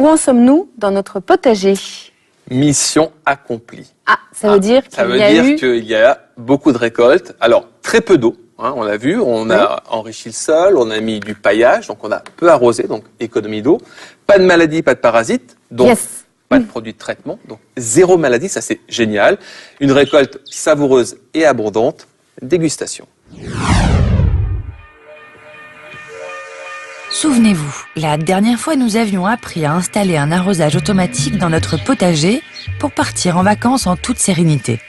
Où en sommes-nous dans notre potager? Mission accomplie. Ah, ça veut dire qu'il y a beaucoup de récoltes. Alors, très peu d'eau, hein, on l'a vu. On a enrichi le sol, on a mis du paillage, donc on a peu arrosé, donc économie d'eau. Pas de maladie, pas de parasites, donc pas de produits de traitement. Donc, zéro maladie, ça c'est génial. Une récolte savoureuse et abondante. Dégustation. Souvenez-vous, la dernière fois, nous avions appris à installer un arrosage automatique dans notre potager pour partir en vacances en toute sérénité.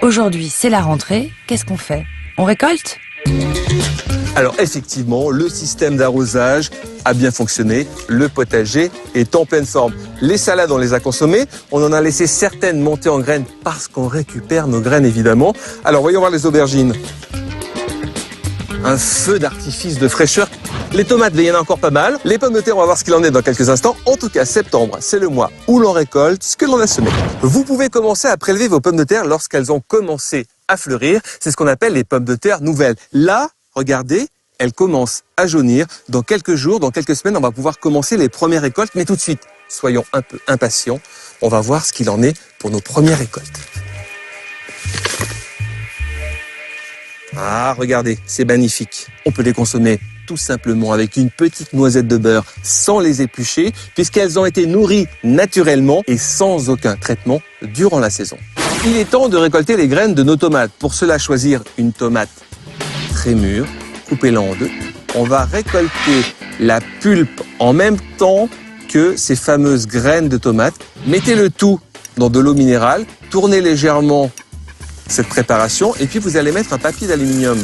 Aujourd'hui, c'est la rentrée. Qu'est-ce qu'on fait? On récolte? Alors effectivement, le système d'arrosage a bien fonctionné. Le potager est en pleine forme. Les salades, on les a consommées. On en a laissé certaines monter en graines parce qu'on récupère nos graines, évidemment. Alors voyons voir les aubergines. Un feu d'artifice de fraîcheur. Les tomates, il y en a encore pas mal. Les pommes de terre, on va voir ce qu'il en est dans quelques instants. En tout cas, septembre, c'est le mois où l'on récolte ce que l'on a semé. Vous pouvez commencer à prélever vos pommes de terre lorsqu'elles ont commencé à fleurir. C'est ce qu'on appelle les pommes de terre nouvelles. Là, regardez, elles commencent à jaunir. Dans quelques jours, dans quelques semaines, on va pouvoir commencer les premières récoltes. Mais tout de suite, soyons un peu impatients. On va voir ce qu'il en est pour nos premières récoltes. Ah, regardez, c'est magnifique. On peut les consommer tout simplement avec une petite noisette de beurre sans les éplucher, puisqu'elles ont été nourries naturellement et sans aucun traitement durant la saison. Il est temps de récolter les graines de nos tomates. Pour cela, choisir une tomate très mûre, coupez-la en deux. On va récolter la pulpe en même temps que ces fameuses graines de tomates. Mettez le tout dans de l'eau minérale, tournez légèrement cette préparation et puis vous allez mettre un papier d'aluminium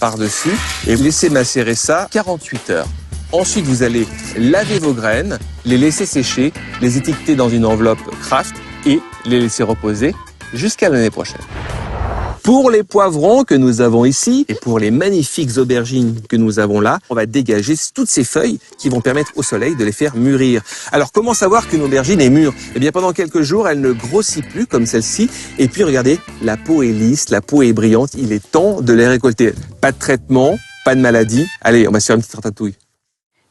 par-dessus et vous laissez macérer ça 48 heures. Ensuite, vous allez laver vos graines, les laisser sécher, les étiqueter dans une enveloppe Kraft et les laisser reposer jusqu'à l'année prochaine. Pour les poivrons que nous avons ici et pour les magnifiques aubergines que nous avons là, on va dégager toutes ces feuilles qui vont permettre au soleil de les faire mûrir. Alors comment savoir qu'une aubergine est mûre? Eh bien pendant quelques jours, elle ne grossit plus comme celle-ci. Et puis regardez, la peau est lisse, la peau est brillante. Il est temps de les récolter. Pas de traitement, pas de maladie. Allez, on va se faire une petite ratatouille.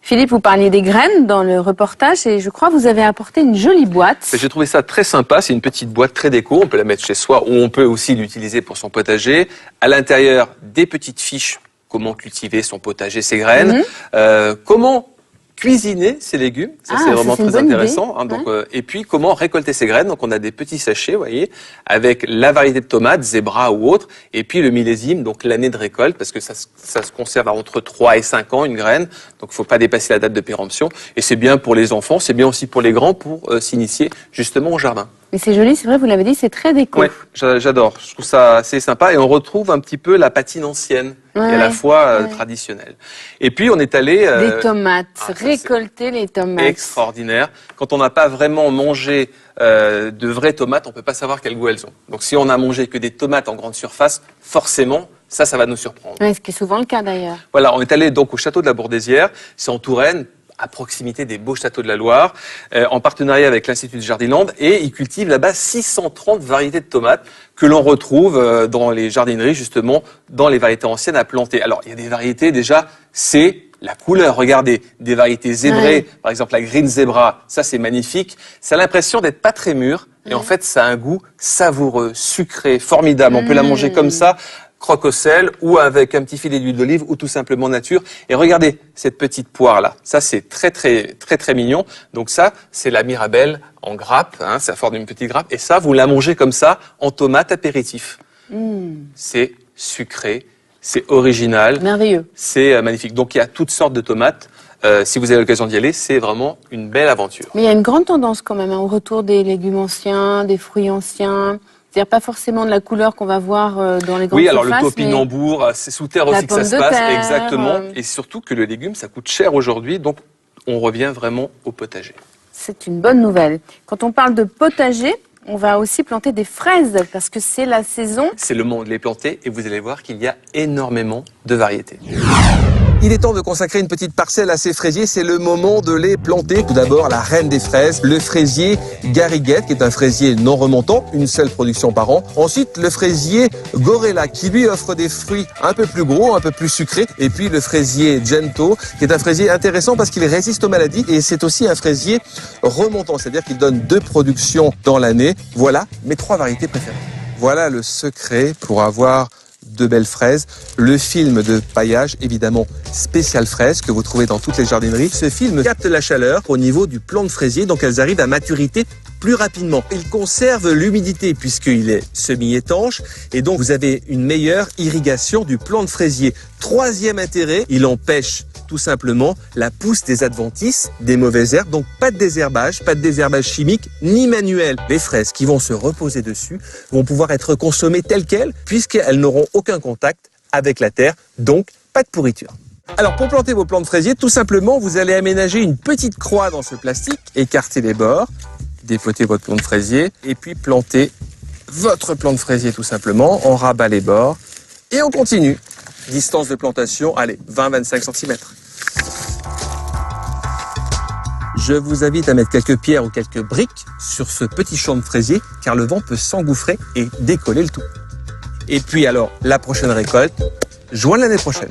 Philippe, vous parliez des graines dans le reportage et je crois que vous avez apporté une jolie boîte. J'ai trouvé ça très sympa, c'est une petite boîte très déco, on peut la mettre chez soi ou on peut aussi l'utiliser pour son potager. À l'intérieur, des petites fiches, comment cultiver son potager, ses graines, comment cuisiner ses légumes, ça c'est vraiment très intéressant. Hein, donc, et puis comment récolter ses graines, donc on a des petits sachets, vous voyez, avec la variété de tomates, Zebra ou autre, et puis le millésime, donc l'année de récolte, parce que ça se conserve à entre 3 et 5 ans, une graine, donc il ne faut pas dépasser la date de péremption, et c'est bien pour les enfants, c'est bien aussi pour les grands pour s'initier justement au jardin. Mais c'est joli, c'est vrai, vous l'avez dit, c'est très déco. Oui, j'adore. Je trouve ça assez sympa et on retrouve un petit peu la patine ancienne et à la fois traditionnelle. Et puis on est allé... des tomates, récolter les tomates. Extraordinaire. Quand on n'a pas vraiment mangé de vraies tomates, on ne peut pas savoir quel goût elles ont. Donc si on a mangé que des tomates en grande surface, forcément, ça va nous surprendre. Oui, ce qui est souvent le cas d'ailleurs. Voilà, on est allé donc au château de la Bourdésière, c'est en Touraine, à proximité des beaux châteaux de la Loire, en partenariat avec l'Institut de Jardiland, et ils cultivent là-bas 630 variétés de tomates que l'on retrouve dans les jardineries, justement, dans les variétés anciennes à planter. Alors, il y a des variétés, déjà, c'est la couleur. Regardez, des variétés zébrées, par exemple la Green Zebra, ça c'est magnifique. Ça a l'impression d'être pas très mûr, et en fait, ça a un goût savoureux, sucré, formidable. On peut la manger comme ça, croque au sel ou avec un petit filet d'huile d'olive ou tout simplement nature. Et regardez cette petite poire là, ça c'est très mignon. Donc ça c'est la Mirabelle en grappe, hein, ça forme une petite grappe. Et ça vous la mangez comme ça en tomate apéritif. C'est sucré, c'est original, merveilleux, c'est magnifique. Donc il y a toutes sortes de tomates. Si vous avez l'occasion d'y aller, c'est vraiment une belle aventure. Mais il y a une grande tendance quand même au retour des légumes anciens, des fruits anciens. C'est-à-dire pas forcément de la couleur qu'on va voir dans les grandes surfaces. Oui, alors le topinambour, c'est sous terre aussi que ça se passe, exactement. Et surtout que le légume, ça coûte cher aujourd'hui, donc on revient vraiment au potager. C'est une bonne nouvelle. Quand on parle de potager, on va aussi planter des fraises, parce que c'est la saison. C'est le moment de les planter, et vous allez voir qu'il y a énormément de variétés. Il est temps de consacrer une petite parcelle à ces fraisiers, c'est le moment de les planter. Tout d'abord, la reine des fraises, le fraisier Gariguette, qui est un fraisier non remontant, une seule production par an. Ensuite, le fraisier Gorilla, qui lui offre des fruits un peu plus gros, un peu plus sucrés. Et puis le fraisier Gento, qui est un fraisier intéressant parce qu'il résiste aux maladies et c'est aussi un fraisier remontant, c'est-à-dire qu'il donne 2 productions dans l'année. Voilà mes 3 variétés préférées. Voilà le secret pour avoir de belles fraises. Le film de paillage, évidemment spécial fraise, que vous trouvez dans toutes les jardineries. Ce film capte la chaleur au niveau du plant de fraisier, donc elles arrivent à maturité plus rapidement. Il conserve l'humidité puisqu'il est semi-étanche et donc vous avez une meilleure irrigation du plant de fraisier. 3e intérêt, il empêche tout simplement la pousse des adventices, des mauvaises herbes, donc pas de désherbage chimique ni manuel. Les fraises qui vont se reposer dessus vont pouvoir être consommées telles quelles puisqu'elles n'auront aucun contact avec la terre, donc pas de pourriture. Alors pour planter vos plants de fraisier, tout simplement vous allez aménager une petite croix dans ce plastique, écarter les bords, dépoter votre plant de fraisier et puis planter votre plant de fraisier tout simplement, on rabat les bords et on continue. Distance de plantation, allez, 20-25 cm. Je vous invite à mettre quelques pierres ou quelques briques sur ce petit champ de fraisier car le vent peut s'engouffrer et décoller le tout. Et puis alors, la prochaine récolte, juin l'année prochaine.